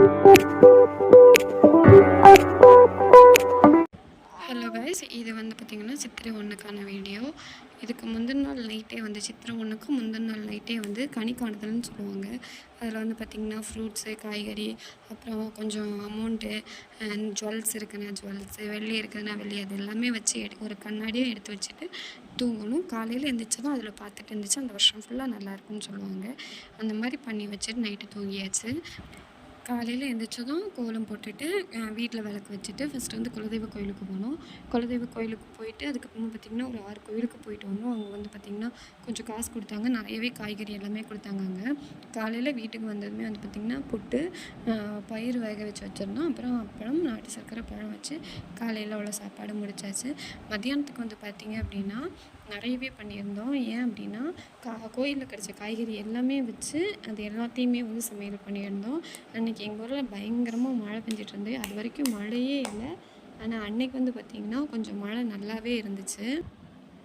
Hello guys, இது வந்து பார்த்திங்கன்னா சித்திரை 1க்கான வீடியோ. இதுக்கு முந்தின நாள் நைட்டே வந்து சித்திரை 1க்கு முந்தின நாள் நைட்டே வந்து கனி காணுதல்னு சொல்லுவாங்க. அதில் வந்து பார்த்திங்கன்னா ஃப்ரூட்ஸு, காய்கறி, அப்புறம் கொஞ்சம் அமௌண்ட்டு, ஜுவல்ஸ் இருக்குன்னா ஜுவல்ஸு, வெள்ளி இருக்குதுன்னா வெள்ளி, அது எல்லாமே வச்சு ஒரு கண்ணாடியும் எடுத்து வச்சுட்டு தூங்கணும். காலையில் எழுந்திரிச்சதும் அதில் பார்த்துட்டு இருந்துச்சு அந்த வருஷம் ஃபுல்லாக நல்லாயிருக்குன்னு சொல்லுவாங்க. அந்த மாதிரி பண்ணி வச்சுட்டு நைட்டு தூங்கியாச்சு. காலையில் எழுந்திரிச்சதும் கோலம் போட்டுட்டு வீட்டில் விளக்கு வச்சுட்டு ஃபஸ்ட்டு வந்து குலதெய்வ கோயிலுக்கு போனோம். குலதெய்வ கோயிலுக்கு போயிட்டு அதுக்கப்புறமா பார்த்திங்கன்னா ஒரு 6 கோயிலுக்கு போயிட்டு வந்தோம். அவங்க வந்து பார்த்திங்கன்னா கொஞ்சம் காசு கொடுத்தாங்க, நிறையவே காய்கறி எல்லாமே கொடுத்தாங்க. அங்கே காலையில் வீட்டுக்கு வந்ததுமே வந்து பார்த்திங்கன்னா புட்டு, பயிர் வேக வச்சு வச்சுருந்தோம். அப்புறம் அப்பளம், நாட்டு சர்க்கரை, பழம் வச்சு காலையில் உள்ள சாப்பாடு முடிச்சாச்சு. மத்தியானத்துக்கு வந்து பார்த்திங்க அப்படின்னா நிறையவே பண்ணியிருந்தோம். ஏன் அப்படின்னா கோயிலில் கிடச்ச காய்கறி எல்லாமே வச்சு அது எல்லாத்தையுமே வந்து சமையல் பண்ணியிருந்தோம். அன்றைக்கி எங்கள் ஊரில் பயங்கரமாக மழை பெஞ்சிட்டு இருந்து, அது வரைக்கும் மழையே இல்லை. ஆனால் அன்றைக்கி வந்து பார்த்திங்கன்னா கொஞ்சம் மழை நல்லாவே இருந்துச்சு.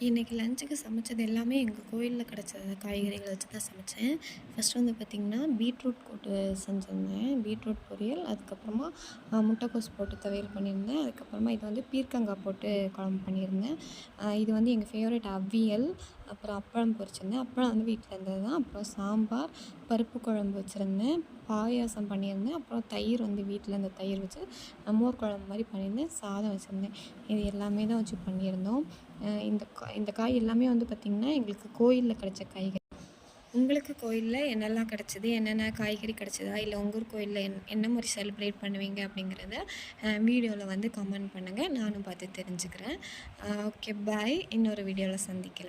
இன்றைக்கி லஞ்சுக்கு சமைச்சது எல்லாமே எங்கள் கோயிலில் கிடச்ச காய்கறிகளை வச்சு தான் சமைச்சேன். ஃபஸ்ட்டு வந்து பார்த்திங்கன்னா பீட்ரூட் போட்டு செஞ்சுருந்தேன், பீட்ரூட் பொரியல். அதுக்கப்புறமா முட்டைக்கோஸ் போட்டு துவையல் பண்ணியிருந்தேன். அதுக்கப்புறமா இது வந்து பீர்க்கங்காய் போட்டு குழம்பு பண்ணியிருந்தேன். இது வந்து எங்கள் ஃபேவரட் அவியல். அப்புறம் அப்பளம் பொரிச்சிருந்தேன். அப்பளம் வந்து வீட்டில் இருந்தது தான். அப்புறம் சாம்பார், பருப்பு குழம்பு வச்சுருந்தேன், பாயாசம் பண்ணியிருந்தேன். அப்புறம் தயிர் வந்து வீட்டில் இருந்த தயிர் வச்சு மோர் குழம்பு மாதிரி பண்ணியிருந்தேன், சாதம் வச்சுருந்தேன். இது எல்லாமே தான் வச்சு பண்ணியிருந்தோம். இந்த காய் எல்லாமே வந்து பார்த்திங்கன்னா எங்களுக்கு கோயிலில் கிடச்ச காய்கறி. உங்களுக்கு கோயிலில் என்னெல்லாம் கிடச்சிது, என்னென்ன காய்கறி கிடச்சிதா, இல்லை உங்கள் ஊர் கோயிலில் என்ன மாதிரி செலிப்ரேட் பண்ணுவீங்க அப்படிங்கிறத வீடியோவில் வந்து கமெண்ட் பண்ணுங்கள், நானும் பார்த்து தெரிஞ்சுக்கிறேன். ஓகே, பாய். இன்னொரு வீடியோவில் சந்திக்கலாம்.